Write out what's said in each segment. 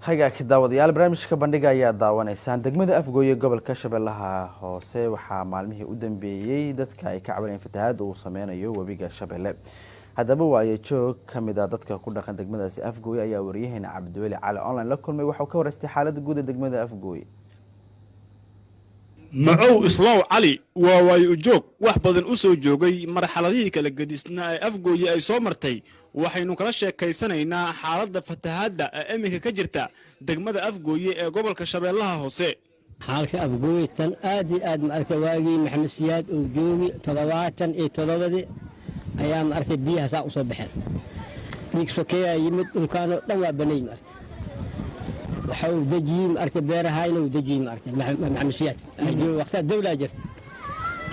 hagaagka daawadayaal barnaamijka bandhiga ayaa daawanaysaan degmada Afgooye gobolka Shabeellaha hoose waxaa maalmihii u dambeeyay dadka ay ka cabanayeen fatahaad uu sameynayo webiga Shabeelle haddaba waaye joog kamid ah dadka ku dhaqan degmadaasi Afgooye ayaa wariyahayna Cabdiweli Cali online la kulmay waxa uu ka wareystay xaaladda guud ee degmada Afgooye معو إسلام علي وواي أجوك وحبذن أسو جوغي مرحلة كلا قديسنا أفقوي أي صومرتي وحينو كلاشا كيسانينا حالة فتهاد أميكا كجرتا دقمد أفقوي قبل كشابي الله هوسي حالك أفقوي تن آد مأركة واقي محمد سياد وجوغي تضواتن إي تضوذي أيام مأركة بيها ساق صبحين ديك سوكيا يمد إمكانو دوا بني مأركة وحاول دجي مأركة بيرا هاينا ودجي مأركة محمد سياد وقتها الدولة جرت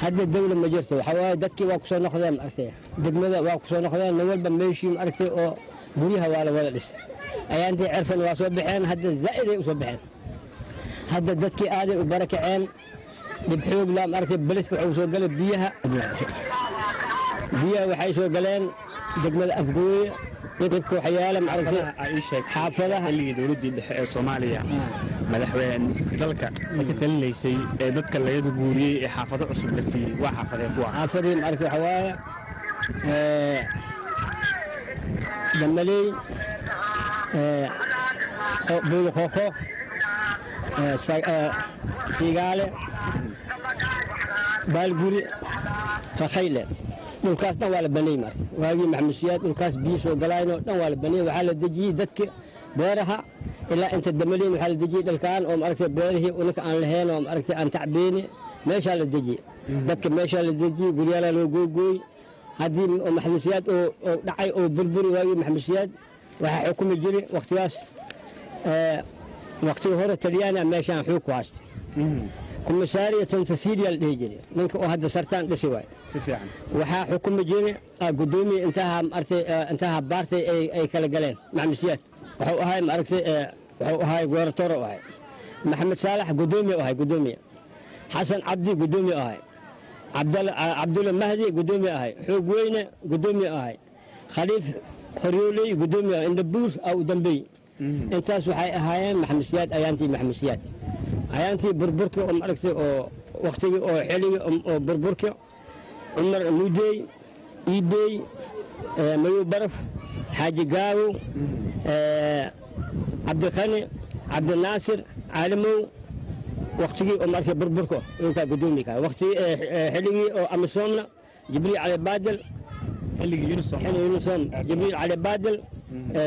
هذا الدولة ما جرت وحاول دتكي واقصو نخذها مأركة دقمدا واقصو نخذها نول بمشي مأركة أو بريها ولا لسه أيام دي عرفن وصبحين هذا الزائد وصبحين هذا دتكي آدي وبركة عين بحوق لا مأركة بلتك وحوصو قلب بيها وحيسو قلين دقمدا أفقوي يدكو حياله معركة عايشة حافظة اللي دولدي الصومالية مدحوين دلك كتل ليسي ددك اللي يدقوري حافظة عصب لسي وحافظة يقوى حافظة معركة حوايا دملي بولو خوخوخ سيغالي بالقوري تخيلة نوكاس نوال بني مرت واجي محمد سياد نوكاس بيسو قلاينو نوال بني وحال الدجي دتك بيرها إلا أنت الدملين وحال الدجي دلكان ومأركت بيره ونك عن الهين ومأركت عن تعبيني ما شال الدجي دتك ما شال الدجي قريالا لو جوجوي هذه محمد سياد أو دعي أو بربري واجي محمد سياد وحكم الجري واختياس وقت هورة تليانا ما شان حوك واست كوميسارية سيسيليا الهجري منك وهذا سرطان لسواي سفيان وحا حكم جيري قدومي انتهى بارتي اي كلا قلين مع مسيات وحو هاي ماركتي وحو هاي غورتورو وهاي محمد صالح قدومي وهاي قدومي حسن عبدي قدومي وهاي عبد الله مهدي قدومي وهاي حوق وينه قدومي وهاي خليف خريولي قدومي اندبور او دنبي انتاس وحي هاي محمد سياد ايامتي محمد سياد أيانتي بربركة ومعركتي أو وقتي أو حلي أو بربركة عمر مودي إيبي ميو برف حاج قاو عبد الخاني عبد الناصر عالمو وقتي ومعركة بربركة يوكا قدومي كا وقتي حلي أو أمسومنا جبريل على بادل حلي يونسون جبريل على بادل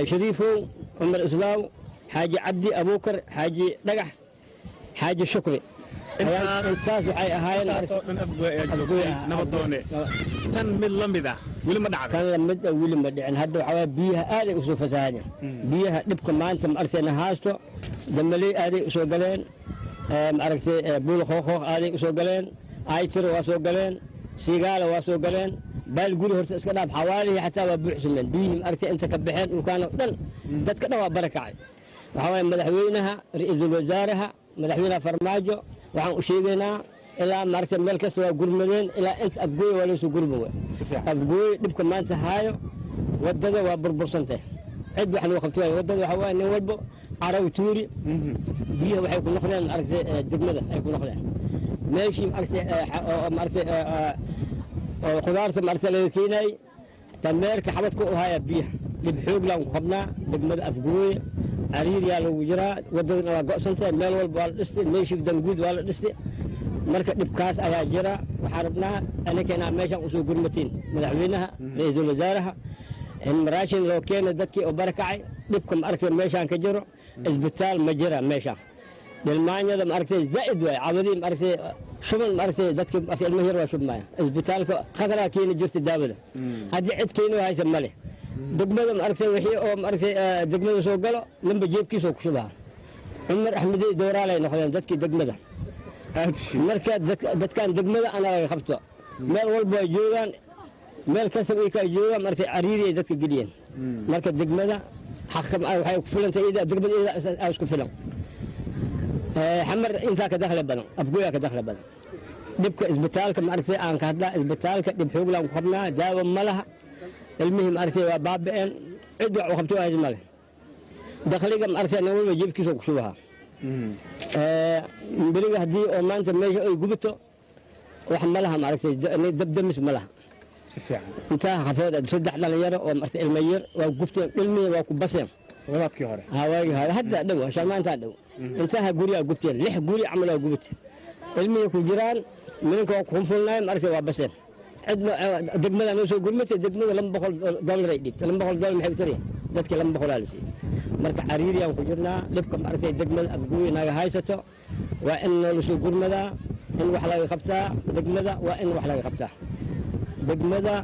شريفو عمر إسلاو حاج عبدي أبوكر حاج نجح حاجة شكري انتاز وحي هاي من أفقوي نبضوني كان من لمدة ولا ما دعم كان لمدة ولا ما دعم هذا حوالي بيها آلي أسو فسانية بيها نبكم ما أنتم أرسينا هاستو دملي آلي أسو قلين أرسي بول خوخوخ آلي أسو قلين آيتر واسو قلين سيقال واسو قلين بالقولي هرت اسكنا بحوالي حتى وبحسن بيهم أرسي أنت كبحين وكانوا دتك نوا بركة وحوالي مدحوينها رئيس الوزارة مدحوينها فرماجو وعن أشيغنا إلى مركز ملكس وقرمين إلى أنت أبقوي ولا سو قرموه أبقوي نبكم ما أنت هايو ودده وبربرسنته عد وحنا وقفتوها ودده وحوالي نولبو عرو توري بيها وحيكون نخلين أركز الدقمدة هيكون نخلين ماشي مركز خضارة مركز الكيناي تميرك حبتكو وهاي بيها لبحوق لهم خبنا دقمدة أفقوي عرير يا لو جرا ودنا قصنته مال والبالستي ماشي دنجود والستي مركب دبكاس ايا جرا وحاربنا انا كنا ماشي اسو قرمتين مدحوينها رئيس الوزراء المراشن لو كان ددكي وبركعي دبكم اركت ماشان كجرو اسبيتال مجرا ماشا بالمانيا لما اركت زائد واي عبدي اركت شمل اركت ددكي اركت المهير وشمايا اسبيتال خطره كين جرت دابله هذه عد كينو هاي سمله دقمدهم أركتي وحي أو أركتي دقمدهم سوقلوا لم بجيب كيس وكشبها عمر أحمدي دورالي نخلين دتكي دقمده مركز دت كان دقمده أنا خبطه مال والبو جوان مال كسب إيكا جوان مركز عريري دتكي قليل مركز دقمده حخم أو حي كفلن تيدا دقمده إذا أوش كفلن حمر إنسان كدخل بنا أبقويا كدخل بنا دبك إسبتالك مركز أنا كهذا إسبتالك دبحوق لهم خبنا داوم ملها المهم أرثي وبابين عدوا وخبتوا هذه المال dakhliga ma aragtay nin walba jibkiisa ku shubaha beriga haddii oo maanta meesha ay gubato wax ma laha ma aragtay dabdamis ma laha si fiican intaa xafood saddex dhalinyaro oo martay ilmo yar waa gubteen ilmihi waa ku baseen wadaadkii hore waagi hore hadda dhow shamaantaa dhow intaha gurigaa gubteen 6 guri camal waa gubtay ilmihi ku jiraan minanka waa kunfulnaay ma aragtay waa baseen cidna degmada noo soo gurmatay degmada $200 ay dhigtay $200 maxay tiri dadka $200 la siiyay marka cariiriyaan ku jirnaa dhibka ma aragtay degmada abguuy naga haysato waa in noo soo gurmadaa in wax laga qabtaa degmada waa in wax laga qabtaa degmada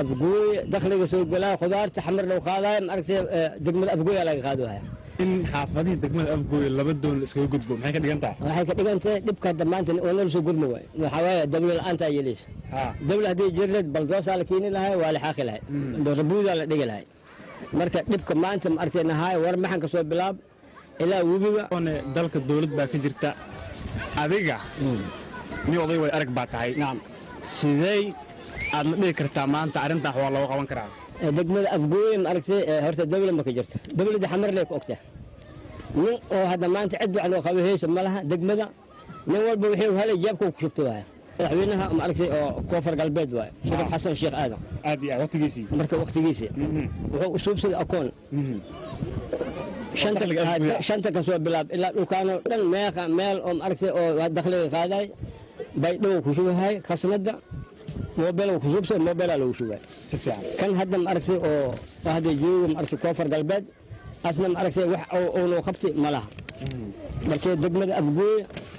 abguuy dakhliga soo galaa khudaarta xamar loo qaadaay ma aragtay degmada abguuy laga qaadaya in xaafadii degmada afgooy laba doon iskaga gudbo maxay ka dhigan tahay waxay ka dhigan tahay dhibka damaanta oo noo soo gurma waay waxa waaye dawlad la'aanta yeelis dawlad hadii jirnad baldoos la keenin lahay waa la xaqi lahay dowladda la dhigi lahay marka dhibka maanta ma aragtay nahay war maxan ka soo bilaab ilaa webiga dalka dawlad baa ka jirta adiga ni oday way arag baa tahay naam sidee aad ma dhigi kartaa maanta arrintaa waa loo qaban karaa degmada abgooy ma aragtay horta dawlad ma ka jirto dawladda xamar leh ku ogtaa nin oo hadda maanta cid wax loo qabo heeso ma laha degmada nin walba wuxuu helay jeebka ku shubto waay madaxweynaha ma aragtay oo koonfur galbeed waay sheekh xasan sheekh aadan aad iyo waqtigiisii marka waqtigiisii wuxuu u suubsaday akoon shanta ka soo bilaab ilaa dhulkaano dhan meeqa meel oo ma aragtay oo dakhliga qaaday bay dhow ku shubahay khasnada موبايل وكسوبس موبايل على وشوال سفيان كان هذا معركة أو هذا جو معركة كوفر قلبات أصلا معركة وح أو لو خبتي ملاها معركة دقمة أبوي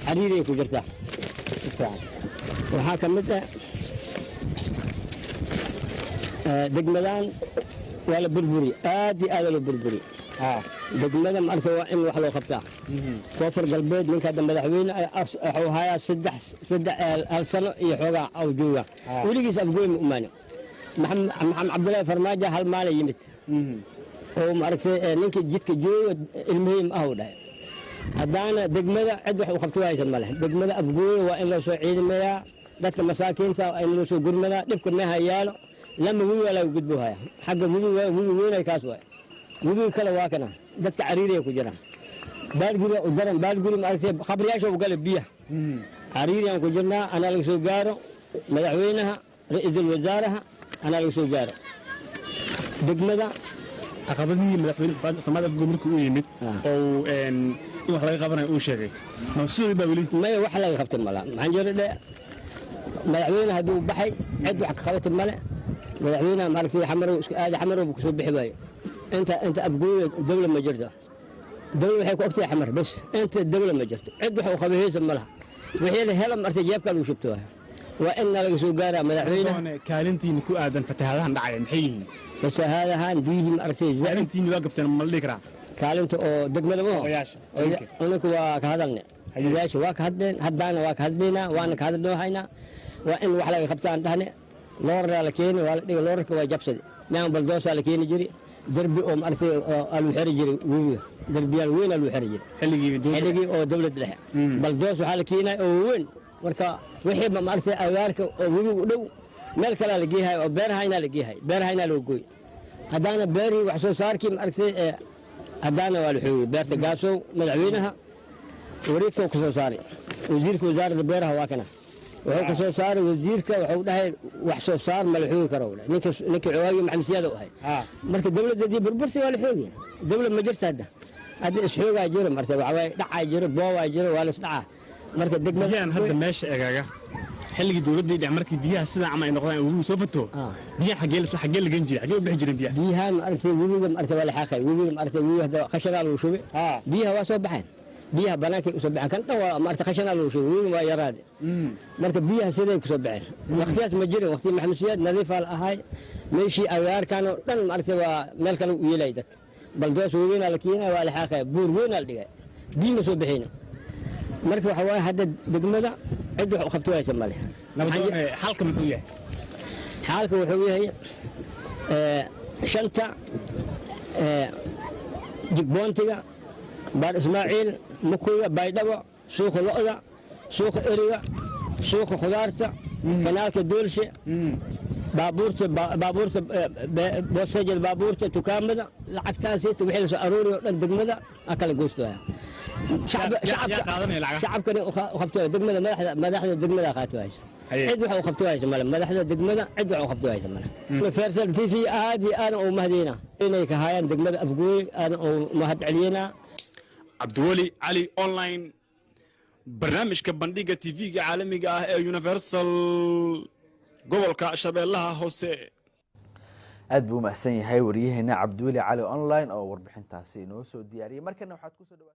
حريري كجرتها سفيان وحاكم متى دقمدان ولا بربري آدي آدي بربري دقمدان معركة وإن وحلو خبتها كوفر قلبات من كذا مدحوين أو هاي سد السنة يحوجا أو جوا ولقيس أبوي مؤمنه محمد عبد الله فرماجة هالمال يمت ومعركة نك جيت جو المهم أهودا هدانا دقمدة عدة وخبتوها يسمى دقمدة أبوي وإن لو سعيد ميا ذاتك مساكين إن لو سو قرمنا نبكر مها يالو لما وي ولا يقدوها حق وي كاسوا وي كلا واكنا ذاتك عريري كجرا بالقولي ودرن بالقولي معركة خبرياش وقلب بيها عريري كجرنا أنا لو سو قارو مدحوينها رئيس الوزارة أنا لو سو قارو دقمدة عقبتني مدحوين فما تقول لك يمت أو إن wax laga qabanayo uu sheegay maqsuudi baa wali ma wax laga qabtay mala maxaan jeeray madaxweynaha haduu baxay cid wax ka qabatay mala madaxweynaha markii xamar isku aad xamar uu ku soo bixi waayo inta abguuy dawlad ma jirto dawlad waxay ku ogtahay xamar bas inta dawlad ma jirto cid wax uu qabayso malaha wixii la helo martay jeebka lagu shubto waa in laga soo gaaraa madaxweynaha kaalintiin ku aadan fatahaadahan dhacay maxay yihiin fatahaadahan biyi martay kaalintiin waa qabteen ma dhikra kaalinta oo degmada ma anaku waa ka hadalne odayaasha waa ka hadleen haddaana waa ka hadlaynaa waana ka hadloohaynaa waa in wax laga qabtaan dhahne looraa la keeni waa la dhiga loorarka waa jabsade naan baldoosaa la keeni jiri derbi oo maaragtay aluu xeri jiri webiga derbiyaal weyn aluu xeri jiri xilligii oo dawlad dhexe baldoos waxaa la keenaya oo weyn marka wixii maaragtay agaarka oo webiga u dhow meel kalea la geehayo oo beerahaynaa la geehayo beerahaynaa loo gooy haddaana beerihii wax soo saarkii maaragtay هدانا والحوي بيرت قاسو مدحوينها وريكتو كسو ساري وزيرك وزارة بيرها واكنا وهو كسو ساري وزيرك وحو دهي وحسو صار ملحوي كرولا نيك عواقي محمد سيادة وهي مركز الدولة دي بربرسي والحوي الدولة ما جرت هذا اسحوقها جيرو مرتب عواقي دعا جيرو بوا جيرو والس دعا مركز دق مجان هذا ماشي اغاغا xilligii dawladda ay markii biyaha sida ama ay noqdaan uu soo fato biyaha xagee la ganjiyay xagee u bixi jireen biyaha aragtay webiga aragtay wala xaqay webiga aragtay webiga khashana loo shubay biyaha waa soo baxeen biyaha banaanka u soo baxeen kan dhaw aragtay khashana loo shubay webiga waa yaraade marka biyaha siday ku soo baxeen waqtiyaas ma jirin waqti maxamed siyaad nadiif al ahay meeshii agaarkan oo dhan aragtay waa meel kale u yeelay dadka baldoos weyn la keenay waa la xaqay buur weyn la dhigay biyo soo bixeen marka waxa waa hadda degmada cid wax u qabto waa jamale xalka muxuu yahay xalka wuxuu yahay shanta jibboontiga baar ismaaciil mukuya baydhabo suuqa lo'da suuqa eriga suuqa khudaarta kanaalka doolshe baabuurta boosajada baabuurta dukaamada lacagtaasiita wixii la soo aruuriyo dhan degmada kala goystooya shacabkani u qabtooya degmada madaxda degmada qaatooyaysa cid wax u qabtooyaysa male madaxda degmada cid wax u qabtooyaysa male fersal tv aad iyo aadan u mahadiyna inay ka hayaan degmada afgooy aadan u mahad celiyena cabdiweli cali online barnaamijka bandhiga tv-ga caalamiga ah ee universal gobolka shabeellaha hoose aad buu mahadsan yahay wariyaheena cabdiweli cali online oo warbixintaasi inoo soo diyaariyay markana waxaad ku soo dhawaatay